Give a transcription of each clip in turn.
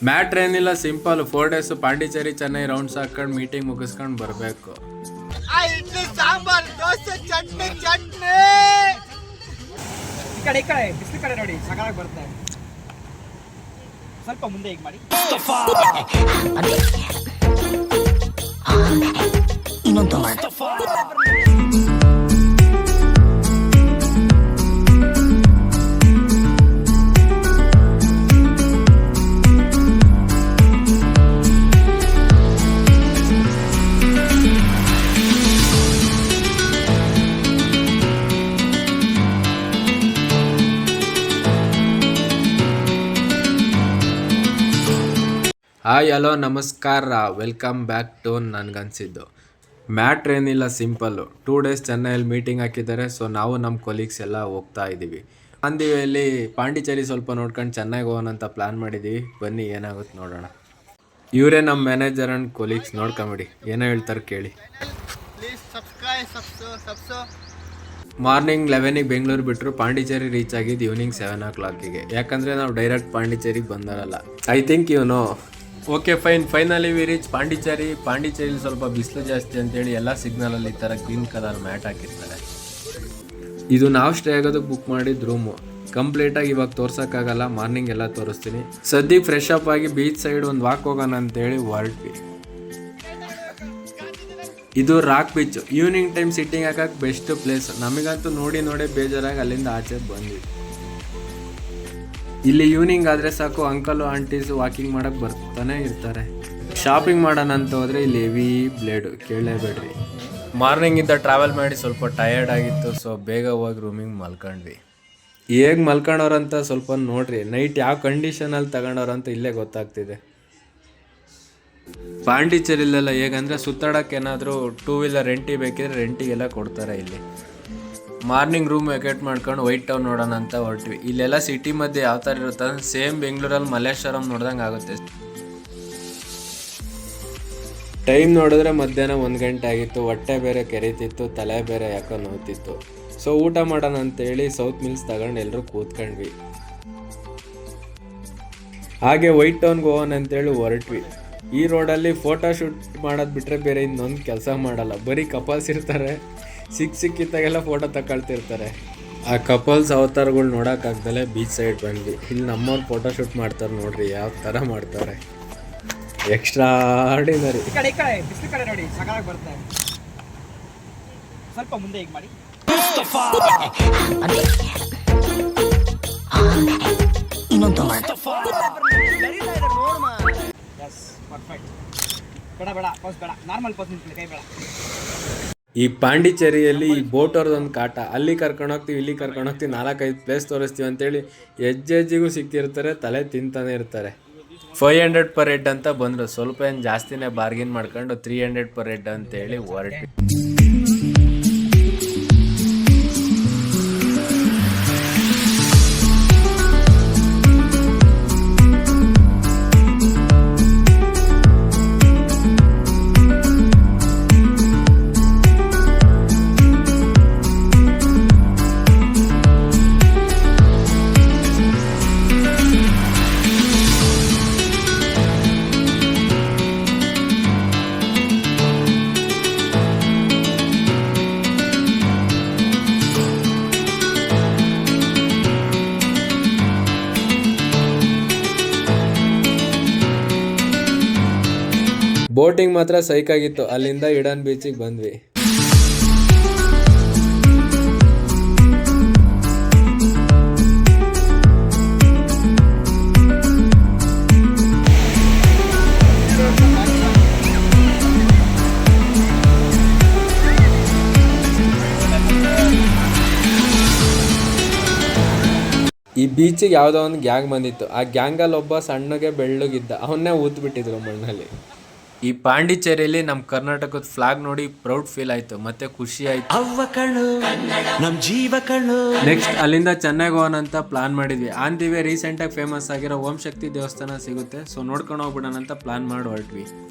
Matter ಏನಿಲ್ಲ, simple 4 days Pondicherry Chennai rounds ಹಾಕೊಂಡು meeting ಮುಗಿಸ್ಕೊಂಡು ಬರಬೇಕು. ಇಡ್ಲಿ ಸಾಂಬಾರ್ ದೋಸೆ ಚಟ್ನಿ ಈ ಕಡೆ ಬಿಸಿಲು ಕಡೆ ನೋಡಿ ಸಗಾಗಿ ಬರುತ್ತೆ. ಸ್ವಲ್ಪ ಮುಂದೆ ಈಗ ಮಾಡಿ. ಇನ್ನೊಂದು ಹಾಯ್ ಹಲೋ ನಮಸ್ಕಾರ, ವೆಲ್ಕಮ್ ಬ್ಯಾಕ್ ಟು ನನಗನ್ಸಿದ್ದು. ಮ್ಯಾಟ್ರ್ ಏನಿಲ್ಲ, ಸಿಂಪಲ್ಲು 2 days ಚೆನ್ನೈಯಲ್ಲಿ ಮೀಟಿಂಗ್ ಹಾಕಿದ್ದಾರೆ. ಸೊ ನಾವು ನಮ್ಮ ಕೊಲೀಗ್ಸ್ ಎಲ್ಲ ಹೋಗ್ತಾ ಇದ್ದೀವಿ. ಅಂದಿವೆಯಲ್ಲಿ ಪಾಂಡಿಚೇರಿ ಸ್ವಲ್ಪ ನೋಡ್ಕೊಂಡು ಚೆನ್ನೈಗೆ ಹೋಗೋಣ ಅಂತ ಪ್ಲ್ಯಾನ್ ಮಾಡಿದ್ದೀವಿ. ಬನ್ನಿ ಏನಾಗುತ್ತೆ ನೋಡೋಣ. ಇವರೇ ನಮ್ಮ ಮ್ಯಾನೇಜರ್ ಆ್ಯಂಡ್ ಕೊಲೀಗ್ಸ್, ನೋಡ್ಕೊಂಬಿಡಿ ಏನೋ ಹೇಳ್ತಾರೆ ಕೇಳಿ. ಮಾರ್ನಿಂಗ್ 11ಗೆ ಬೆಂಗಳೂರು ಬಿಟ್ಟರು, ಪಾಂಡಿಚೇರಿ ರೀಚ್ ಆಗಿದ್ದು ಈವ್ನಿಂಗ್ 7 o'clock. ಯಾಕಂದರೆ ನಾವು ಡೈರೆಕ್ಟ್ ಪಾಂಡಿಚೇರಿಗೆ ಬಂದಾರಲ್ಲ. I think okay finally we reach ಪಾಂಡಿಚೇರಿಲಿ ಸ್ವಲ್ಪ ಬಿಸಿಲು ಜಾಸ್ತಿ ಅಂತೇಳಿ ಎಲ್ಲ ಸಿಗ್ನಲಲ್ಲಿ ಈ ಥರ ಗ್ರೀನ್ ಕಲರ್ ಮ್ಯಾಟ್ ಹಾಕಿರ್ತಾರೆ. ಇದು ನಾವು ಸ್ಟೇ ಆಗೋದಕ್ಕೆ ಬುಕ್ ಮಾಡಿದ ರೂಮು. ಕಂಪ್ಲೀಟಾಗಿ ಇವಾಗ ತೋರ್ಸೋಕ್ಕಾಗಲ್ಲ, ಮಾರ್ನಿಂಗ್ ಎಲ್ಲ ತೋರಿಸ್ತೀನಿ. ಸದ್ಯಕ್ಕೆ ಫ್ರೆಶ್ ಅಪ್ ಆಗಿ ಬೀಚ್ ಸೈಡ್ ಒಂದು ವಾಕ್ ಹೋಗೋಣ ಅಂತೇಳಿ ಹೊರಟ್ವಿ. ಇದು rock beach. Evening time sitting ಹಾಕಕ್ಕೆ ಬೆಸ್ಟ್ ಪ್ಲೇಸ್. ನಮಗಂತೂ ನೋಡಿ ಬೇಜಾರಾಗಿ ಅಲ್ಲಿಂದ ಆಚೆ ಬಂದ್ವಿ. ಇಲ್ಲಿ ಈವ್ನಿಂಗ್ ಆದರೆ ಸಾಕು, ಅಂಕಲು ಆಂಟೀಸು ವಾಕಿಂಗ್ ಮಾಡೋಕ್ಕೆ ಬರ್ತಾನೆ ಇರ್ತಾರೆ. ಶಾಪಿಂಗ್ ಮಾಡೋಣ ಅಂತ ಹೋದರೆ ಇಲ್ಲಿ ಹೆವಿ ಬ್ಲೇಡು, ಕೇಳಲೇಬೇಡ್ರಿ. ಮಾರ್ನಿಂಗಿಂದ ಟ್ರಾವೆಲ್ ಮಾಡಿ ಸ್ವಲ್ಪ ಟಯರ್ಡ್ ಆಗಿತ್ತು. ಸೊ ಬೇಗ ಹೋಗಿ ರೂಮಿಗೆ ಮಲ್ಕೊಂಡ್ವಿ. ಹೇಗೆ ಮಲ್ಕೊಂಡವ್ರಂತ ಸ್ವಲ್ಪ ನೋಡ್ರಿ. ನೈಟ್ ಯಾವ ಕಂಡೀಷನಲ್ಲಿ ತಗೊಂಡವ್ರಂತ ಇಲ್ಲೇ ಗೊತ್ತಾಗ್ತಿದೆ. ಪಾಂಡಿಚೇರಿಲೆಲ್ಲ ಹೇಗಂದರೆ ಸುತ್ತಾಡೋಕೆ ಏನಾದರೂ 2 wheeler ರೆಂಟಿಗೆ ಬೇಕಿದ್ರೆ ರೆಂಟಿಗೆಲ್ಲ ಕೊಡ್ತಾರೆ ಇಲ್ಲಿ. ಮಾರ್ನಿಂಗ್ ರೂಮ್ ವೆಕೇಟ್ ಮಾಡ್ಕೊಂಡು ವೈಟ್ ಟೌನ್ ನೋಡೋಣ ಅಂತ ಹೊರಟ್ವಿ. ಇಲ್ಲೆಲ್ಲ ಸಿಟಿ ಮಧ್ಯೆ ಯಾವ ಥರ ಇರುತ್ತೆ ಸೇಮ್ ಬೆಂಗಳೂರಲ್ಲಿ ಮಲ್ಲೇಶ್ವರಂ ನೋಡ್ದಂಗೆ ಆಗುತ್ತೆ. ಟೈಮ್ ನೋಡಿದ್ರೆ ಮಧ್ಯಾಹ್ನ 1 ಗಂಟೆ ಆಗಿತ್ತು. ಹೊಟ್ಟೆ ಬೇರೆ ಕೆರೀತಿತ್ತು, ತಲೆ ಬೇರೆ ಯಾಕೋ ನೋವ್ತಿತ್ತು. ಸೊ ಊಟ ಮಾಡೋಣ ಅಂತೇಳಿ ಸೌತ್ ಮಿಲ್ಸ್ ತಗೊಂಡು ಎಲ್ಲರೂ ಕೂತ್ಕೊಂಡ್ವಿ. ಹಾಗೆ ವೈಟ್ ಟೌನ್ಗೆ ಹೋಗೋಣ ಅಂತೇಳಿ ಹೊರಟ್ವಿ. ಈ ರೋಡಲ್ಲಿ ಫೋಟೋ ಶೂಟ್ ಮಾಡೋದು ಬಿಟ್ಟರೆ ಬೇರೆ ಇನ್ನೊಂದು ಕೆಲಸ ಮಾಡಲ್ಲ. ಬರೀ ಕಪಲ್ಸ್ ಇರ್ತಾರೆ, ಸಿಕ್ಕಿದ್ದಾಗೆಲ್ಲ ಫೋಟೋ ತಗೊಳ್ತಿರ್ತಾರೆ. ಆ ಕಪಲ್ಸ್ ಅವತಾರಗಳು ನೋಡೋಕ್ಕಾಗ್ದಲೇ ಬೀಚ್ ಸೈಡ್ ಬಂದ್ವಿ. ಇಲ್ಲಿ ನಮ್ಮವ್ರು ಫೋಟೋ ಶೂಟ್ ಮಾಡ್ತಾರೆ, ನೋಡ್ರಿ ಯಾವ ಥರ ಮಾಡ್ತಾರೆ, ಎಕ್ಸ್ಟ್ರಾ ಆರ್ಡಿನರಿ. ಈ ಕಡೆ ಬಿಸಿಲು ಕಡೆ ನೋಡಿ ಸಗಾಗಿ ಬರುತ್ತೆ. ಸ್ವಲ್ಪ ಮುಂದೆ ಈಗ ಮಾಡಿ. ಇನ್ನೊಂದು ಬೇಡ ಪೋಸ್ ಬೇಡ, ನಾರ್ಮಲ್ ಪೋಸ್ ನಿಂತ್ಕೊಳ್ಳಿ, ಕೈ ಬೇಡ. ಈ ಪಾಂಡಿಚೇರಿಯಲ್ಲಿ ಈ ಬೋಟ್ ಅವ್ರದ್ದೊಂದು ಕಾಟ. ಅಲ್ಲಿ ಕರ್ಕೊಂಡೋಗ್ತೀವಿ, ಇಲ್ಲಿ ಕರ್ಕೊಂಡೋಗ್ತೀವಿ, 4-5 ಪ್ಲೇಸ್ ತೋರಿಸ್ತೀವಿ ಅಂತೇಳಿ ಹೆಜ್ಜೆಗೂ ಸಿಕ್ತಿರ್ತಾರೆ, ತಲೆ ತಿಂತಾನೆ ಇರ್ತಾರೆ. 500 per head ಅಂತ ಬಂದರು. ಸ್ವಲ್ಪ ಏನು ಜಾಸ್ತಿನೇ ಬಾರ್ಗಿನ್ ಮಾಡ್ಕೊಂಡು 300 per head ಅಂತೇಳಿ ಹೊರಟ್ವಿ. ಬೋಟಿಂಗ್ ಮಾತ್ರ ಸೈಕಾಗಿತ್ತು. ಅಲ್ಲಿಂದ ಇಡನ್ ಬೀಚಿಗೆ ಬಂದ್ವಿ. ಈ ಬೀಚಿಗೆ ಯಾವುದೋ ಒಂದು ಗ್ಯಾಂಗ್ ಬಂದಿತ್ತು. ಆ ಗ್ಯಾಂಗಲ್ಲಿ ಒಬ್ಬ ಸಣ್ಣಗೆ ಬೆಳ್ಳಗಿದ್ದ, ಅವನ್ನೇ ಊದ್ಬಿಟ್ಟಿದ್ರು ಮಣ್ಣಲ್ಲಿ. ಈ ಪಾಂಡಿಚೇರಿಯಲ್ಲಿ ನಮ್ಮ ಕರ್ನಾಟಕದ ಫ್ಲಾಗ್ ನೋಡಿ ಪ್ರೌಡ್ ಫೀಲ್ ಆಯ್ತು, ಮತ್ತೆ ಖುಷಿ ಆಯ್ತು. ನೆಕ್ಸ್ಟ್ ಅಲ್ಲಿಂದ ಚೆನ್ನೈಗೆ ಹೋಗೋಣ ಅಂತ ಪ್ಲಾನ್ ಮಾಡಿದ್ವಿ. ಆನ್ ದಿ ವೇ ರೀಸೆಂಟಾಗಿ ಫೇಮಸ್ ಆಗಿರೋ ಓಂ ಶಕ್ತಿ ದೇವಸ್ಥಾನ ಸಿಗುತ್ತೆ. ಸೊ ನೋಡ್ಕೊಂಡು ಹೋಗ್ಬಿಡೋಣ ಅಂತ ಪ್ಲಾನ್ ಮಾಡಿ ಹೊರಟ್ವಿ.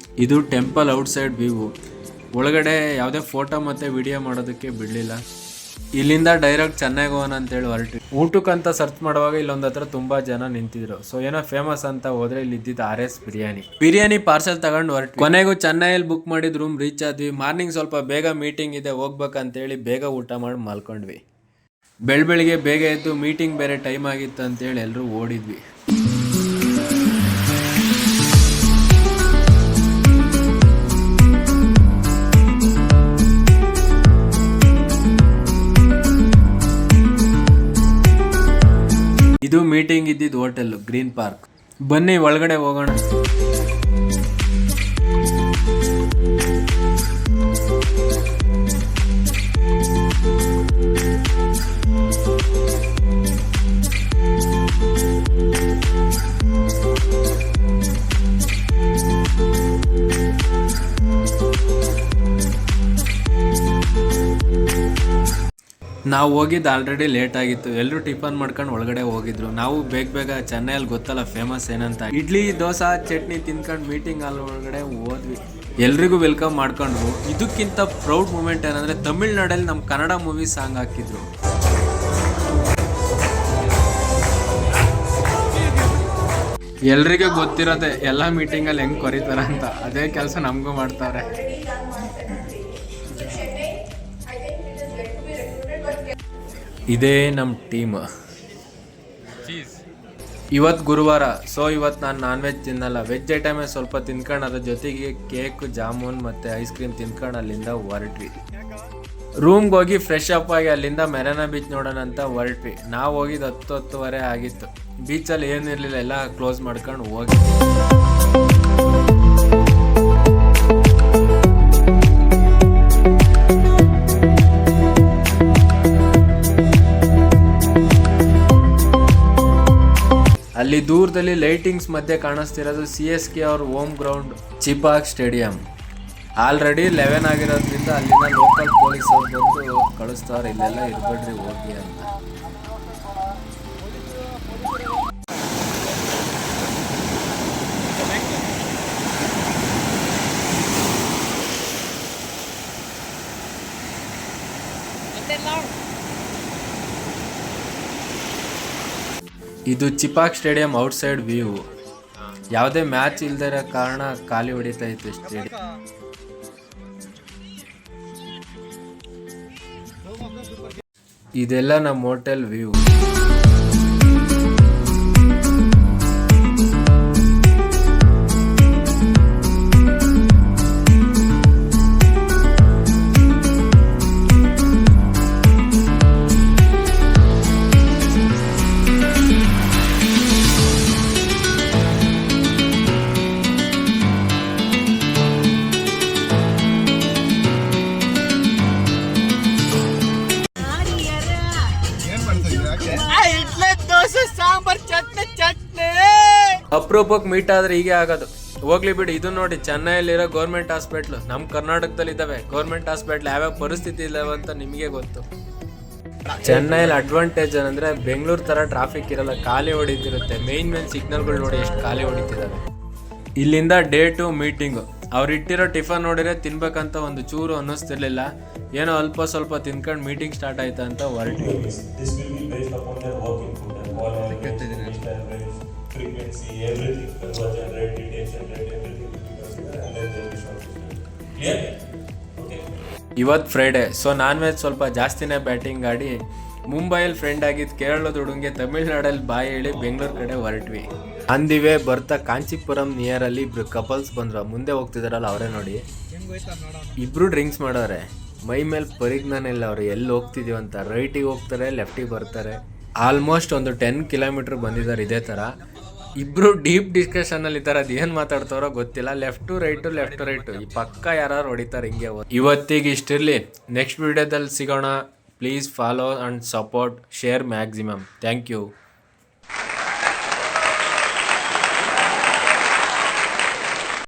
ಇದು ಟೆಂಪಲ್ ಔಟ್ ಸೈಡ್ ವ್ಯೂ. ಒಳಗಡೆ ಯಾವುದೇ ಫೋಟೋ ಮತ್ತು ವಿಡಿಯೋ ಮಾಡೋದಕ್ಕೆ ಬಿಡಲಿಲ್ಲ. ಇಲ್ಲಿಂದ ಡೈರೆಕ್ಟ್ ಚೆನ್ನೈಗೆ ಹೋಗೋಣ ಅಂತೇಳಿ ಹೊರಟ್ವಿ. ಊಟಕ್ಕಂತ ಸರ್ಚ್ ಮಾಡುವಾಗ ಇಲ್ಲೊಂದ್ ಹತ್ರ ತುಂಬಾ ಜನ ನಿಂತಿದ್ರು. ಸೊ ಏನೋ ಫೇಮಸ್ ಅಂತ ಹೋದ್ರೆ ಇಲ್ಲಿ ಇದ್ದಿದ್ದು RS ಬಿರಿಯಾನಿ ಪಾರ್ಸೆಲ್ ತಗೊಂಡು ಹೊರಟ್ವಿ. ಕೊನೆಗೂ ಚೆನ್ನೈಯಲ್ಲಿ ಬುಕ್ ಮಾಡಿದ ರೂಮ್ ರೀಚ್ ಆದ್ವಿ. ಮಾರ್ನಿಂಗ್ ಸ್ವಲ್ಪ ಬೇಗ ಮೀಟಿಂಗ್ ಇದೆ ಹೋಗ್ಬೇಕಂತೇಳಿ ಬೇಗ ಊಟ ಮಾಡಿ ಮಲ್ಕೊಂಡ್ವಿ. ಬೆಳಿಗ್ಗೆ ಬೇಗ ಎದ್ದು ಮೀಟಿಂಗ್ ಬೇರೆ ಟೈಮ್ ಆಗಿತ್ತು ಅಂತೇಳಿ ಎಲ್ಲರೂ ಓಡಿದ್ವಿ. ಇದು ಮೀಟಿಂಗ್ ಇದ್ದಿದ್ದು ಹೋಟೆಲ್ ಗ್ರೀನ್ ಪಾರ್ಕ್. ಬನ್ನಿ ಒಳಗಡೆ ಹೋಗೋಣ. ನಾವು ಹೋಗಿದ್ದು ಆಲ್ರೆಡಿ ಲೇಟ್ ಆಗಿತ್ತು. ಎಲ್ಲರೂ ಟಿಫನ್ ಮಾಡ್ಕೊಂಡು ಒಳಗಡೆ ಹೋಗಿದ್ರು. ನಾವು ಬೇಗ ಚೆನ್ನೈಯಲ್ಲಿ ಗೊತ್ತಲ್ಲ ಫೇಮಸ್ ಏನಂತ, ಇಡ್ಲಿ ದೋಸೆ ಚಟ್ನಿ ತಿನ್ಕೊಂಡು ಮೀಟಿಂಗ್ ಹಾಲ್ ಒಳಗಡೆ ಹೋದ್ವಿ. ಎಲ್ರಿಗೂ ವೆಲ್ಕಮ್ ಮಾಡ್ಕೊಂಡ್ರು. ಇದಕ್ಕಿಂತ ಪ್ರೌಡ್ ಮೂಮೆಂಟ್ ಏನಂದ್ರೆ ತಮಿಳ್ನಾಡಲ್ಲಿ ನಮ್ಮ ಕನ್ನಡ ಮೂವಿ ಸಾಂಗ್ ಹಾಕಿದ್ರು. ಎಲ್ರಿಗೂ ಗೊತ್ತಿರೋದೆ ಎಲ್ಲ ಮೀಟಿಂಗಲ್ಲಿ ಹೆಂಗೆ ಕೊರಿತಾರ ಅಂತ. ಅದೇ ಕೆಲಸ ನಮಗೂ ಮಾಡ್ತಾರೆ. ಇದೇ ನಮ್ಮ ಟೀಮ್. ಇವತ್ತು ಗುರುವಾರ, ಸೊ ಇವತ್ತು ನಾನು ನಾನ್ ವೆಜ್ ತಿನ್ನಲ್ಲ. ವೆಜ್ ಐಟಮೇ ಸ್ವಲ್ಪ ತಿನ್ಕೊಂಡು ಅದ್ರ ಜೊತೆಗೆ ಕೇಕ್, ಜಾಮೂನ್ ಮತ್ತು ಐಸ್ ಕ್ರೀಮ್ ತಿನ್ಕೊಂಡು ಅಲ್ಲಿಂದ ಹೊರಟ್ವಿ. ರೂಮ್ಗೆ ಹೋಗಿ ಫ್ರೆಶ್ ಅಪ್ ಆಗಿ ಅಲ್ಲಿಂದ ಮೆರನಾ ಬೀಚ್ ನೋಡೋಣ ಅಂತ ಹೊರಟ್ವಿ. ನಾವು ಹೋಗಿದ್ದು 10-10:30 ಆಗಿತ್ತು. ಬೀಚಲ್ಲಿ ಏನೂ ಇರಲಿಲ್ಲ, ಎಲ್ಲ ಕ್ಲೋಸ್ ಮಾಡ್ಕೊಂಡು ಹೋಗಿ. ಅಲ್ಲಿ ದೂರದಲ್ಲಿ ಲೈಟಿಂಗ್ಸ್ ಮಧ್ಯೆ ಕಾಣಿಸ್ತಿರೋದು CSK ಅವ್ರ ಹೋಮ್ ಗ್ರೌಂಡ್ ಚಿಪಾಕ್ ಸ್ಟೇಡಿಯಂ. ಆಲ್ರೆಡಿ 11 ಆಗಿರೋದ್ರಿಂದ ಅಲ್ಲಿನ ಲೋಕಲ್ ಪೊಲೀಸ್ ಅವ್ರು ಬಂದು ಕಳಿಸ್ತಾರೆ, ಇಲ್ಲೆಲ್ಲ ಇರ್ಬೇಡ್ರಿ ಹೋಗಿ ಅಂತ. ಇದು ಚಿಪಾಕ್ ಸ್ಟೇಡಿಯಂ ಔಟ್ಸೈಡ್ ವ್ಯೂ. ಯಾವುದೇ ಮ್ಯಾಚ್ ಇಲ್ದೇ ಇರೋ ಕಾರಣ ಖಾಲಿ ಹೊಡಿತಾ ಇತ್ತು ಸ್ಟೇಡಿಯಂ. ಇದೆಲ್ಲ ನಮ್ಮ ಹೋಟೆಲ್ ವ್ಯೂ. ಅಪರೂಪಕ್ಕೆ ಮೀಟ್ ಆದ್ರೆ ಹೀಗೆ ಆಗೋದು. ಹೋಗ್ಲಿ ಬಿಡಿ. ಇದು ನೋಡಿ ಚೆನ್ನೈಯಲ್ಲಿರೋ ಗೌರ್ಮೆಂಟ್ ಹಾಸ್ಪಿಟ್ಲ್. ನಮ್ಮ ಕರ್ನಾಟಕದಲ್ಲಿ ಇದಾವೆ ಗೌರ್ಮೆಂಟ್ ಹಾಸ್ಪಿಟ್ಲ್. ಯಾವ್ಯಾವ ಪರಿಸ್ಥಿತಿ ಇದಾವೆ ಅಂತ ನಿಮಗೆ ಗೊತ್ತು. ಚೆನ್ನೈಲಿ ಅಡ್ವಾಂಟೇಜ್ ಏನಂದ್ರೆ ಬೆಂಗಳೂರು ತರ ಟ್ರಾಫಿಕ್ ಇರಲ್ಲ, ಖಾಲಿ ಹೊಡಿತಿರುತ್ತೆ. ಮೇನ್ ಸಿಗ್ನಲ್ಗಳು ನೋಡಿ ಎಷ್ಟು ಖಾಲಿ ಹೊಡಿತಿದಾವೆ. ಇಲ್ಲಿಂದ ಡೇ 2 ಮೀಟಿಂಗು. ಅವ್ರು ಇಟ್ಟಿರೋ ಟಿಫನ್ ನೋಡಿದ್ರೆ ತಿನ್ಬೇಕಂತ ಒಂದು ಚೂರು ಅನ್ನಿಸ್ತಿರ್ಲಿಲ್ಲ. ಏನೋ ಅಲ್ಪ ಸ್ವಲ್ಪ ತಿನ್ಕೊಂಡು ಮೀಟಿಂಗ್ ಸ್ಟಾರ್ಟ್ ಆಯ್ತಾ ಅಂತ ಹೊರಟ್ವಿ. frequency, everything, conversion rate, retention rate, everything will be considered and then we shortlisted. Clear? Okay. ಇವತ್ತು ಫ್ರೈಡೆ, ಸೊ ನಾನ್ ವೆಜ್ ಸ್ವಲ್ಪ ಜಾಸ್ತಿನೇ ಬ್ಯಾಟಿಂಗ್ ಆಡಿ ಮುಂಬೈಯಲ್ಲಿ ಫ್ರೆಂಡ್ ಆಗಿದ್ದು ಕೇರಳದ ಹುಡುಗಿಗೆ ತಮಿಳ್ನಾಡಲ್ಲಿ ಬಾಯಿ ಹೇಳಿ ಬೆಂಗಳೂರು ಕಡೆ ಹೊರಟ್ವಿ. ಅಂದಿವೆ ಬರ್ತಾ ಕಾಂಚೀಪುರಂ ನಿಯರಲ್ಲಿ ಇಬ್ರು ಕಪಲ್ಸ್ ಬಂದ್ರು. ಮುಂದೆ ಹೋಗ್ತಿದಾರಲ್ಲ ಅವರೇ ನೋಡಿ. ಇಬ್ರು ಡ್ರಿಂಕ್ಸ್ ಮಾಡೋರೆ. ಮೈ ಮೇಲೆ ಪರಿಜ್ಞಾನ ಇಲ್ಲ ಅವ್ರು ಎಲ್ಲಿ ಹೋಗ್ತಿದೀವಿ ಅಂತ. ರೈಟಿಗೆ ಹೋಗ್ತಾರೆ, ಲೆಫ್ಟಿಗೆ ಬರ್ತಾರೆ. ಆಲ್ಮೋಸ್ಟ್ ಒಂದು 10 ಕಿಲೋಮೀಟರ್ ಬಂದಿದ್ದಾರೆ ಇದೇ ಥರ. ಇಬ್ರು ಡೀಪ್ ಡಿಸ್ಕಷನಲ್ಲಿ ಇದ್ದಾರೆ. ಅದು ಏನು ಮಾತಾಡ್ತಾರೋ ಗೊತ್ತಿಲ್ಲ. ಲೆಫ್ಟ್ ಟು ರೈಟು ಈ ಪಕ್ಕ ಯಾರು ಹೊಡಿತಾರೆ ಹಿಂಗೆ. ಇವತ್ತಿಗೆ ಇಷ್ಟಿರಲಿ. ನೆಕ್ಸ್ಟ್ ವಿಡಿಯೋದಲ್ಲಿ ಸಿಗೋಣ. Please follow and support, share maximum. Thank you.